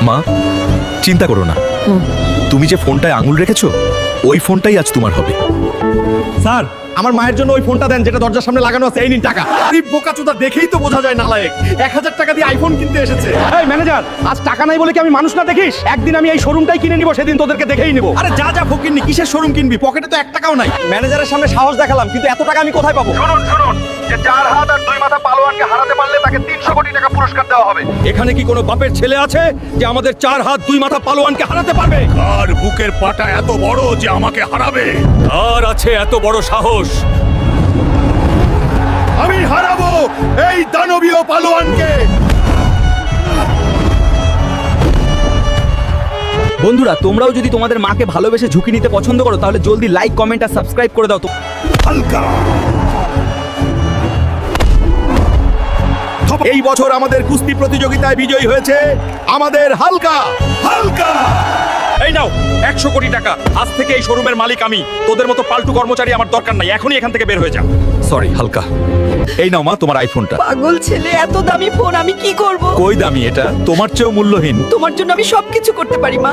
মা চিন্তা করো না, তুমি যে ফোনটায় আঙুল রেখেছো ওই ফোনটাই আজ তোমার হবে। স্যার আমার মায়ের জন্য ওই ফোনটা দেন যেটা দরজার সামনে লাগানো আছে। এই নিন টাকা। এই বোকাচোদা দেখেই তো বোঝা যায় নালায়েক। 1000 টাকা দিয়ে আইফোন কিনতে এসেছে। এই ম্যানেজার, আজ টাকা নাই বলে কি আমি মানুষ না দেখিস? একদিন আমি এই শোরুমটাই কিনে নিব, সেদিন তোদেরকে দেখেই নিব। আরে যা যা ফকিরনি, কিসের শোরুম কিনবি? পকেটে তো 1 টাকাও নাই। ম্যানেজারের সামনে সাহস দেখালাম, কিন্তু এত টাকা আমি কোথায় পাবো? শুনুন যে 4 হাত আর 2 মাথা পালোয়ানকে হারাতে পারলে তাকে 300 কোটি টাকা পুরস্কার দেওয়া হবে। এখানে কি কোনো বাপের ছেলে আছে যে আমাদের 4 হাত 2 মাথা পালোয়ানকে হারাতে পারবে? আর বুকের পাটা এত বড় যে আমাকে হারাবে? আর আছে এত বড় সাহস? আমি হারাবো এই দানবীয় পালোয়ানকে। বন্ধুরা, তোমরাও যদি তোমাদের মাকে ভালোবেসে ঝুঁকি নিতে পছন্দ করো তাহলে জলদি লাইক, কমেন্ট আর সাবস্ক্রাইব করে দাও তো। হালকা এই বছর আমাদের কুস্তি প্রতিযোগিতায় বিজয়ী হয়েছে আমাদের হালকা। হালকা এই নাও 100 কোটি টাকা। আজ থেকে এই শোরুমের মালিক আমি। তোদের মতো পাল্টু কর্মচারী আমার দরকার নাই। এখনই এখান থেকে বের হয়ে যা। সরি হালকা, এই নাও মা তোমার আইফোনটা। পাগল ছেলে, এত দামি ফোন আমি কি করব? কই দামি এটা, তোমার চেয়েও মূল্যহীন। তোমার জন্য আমি সবকিছু করতে পারি মা।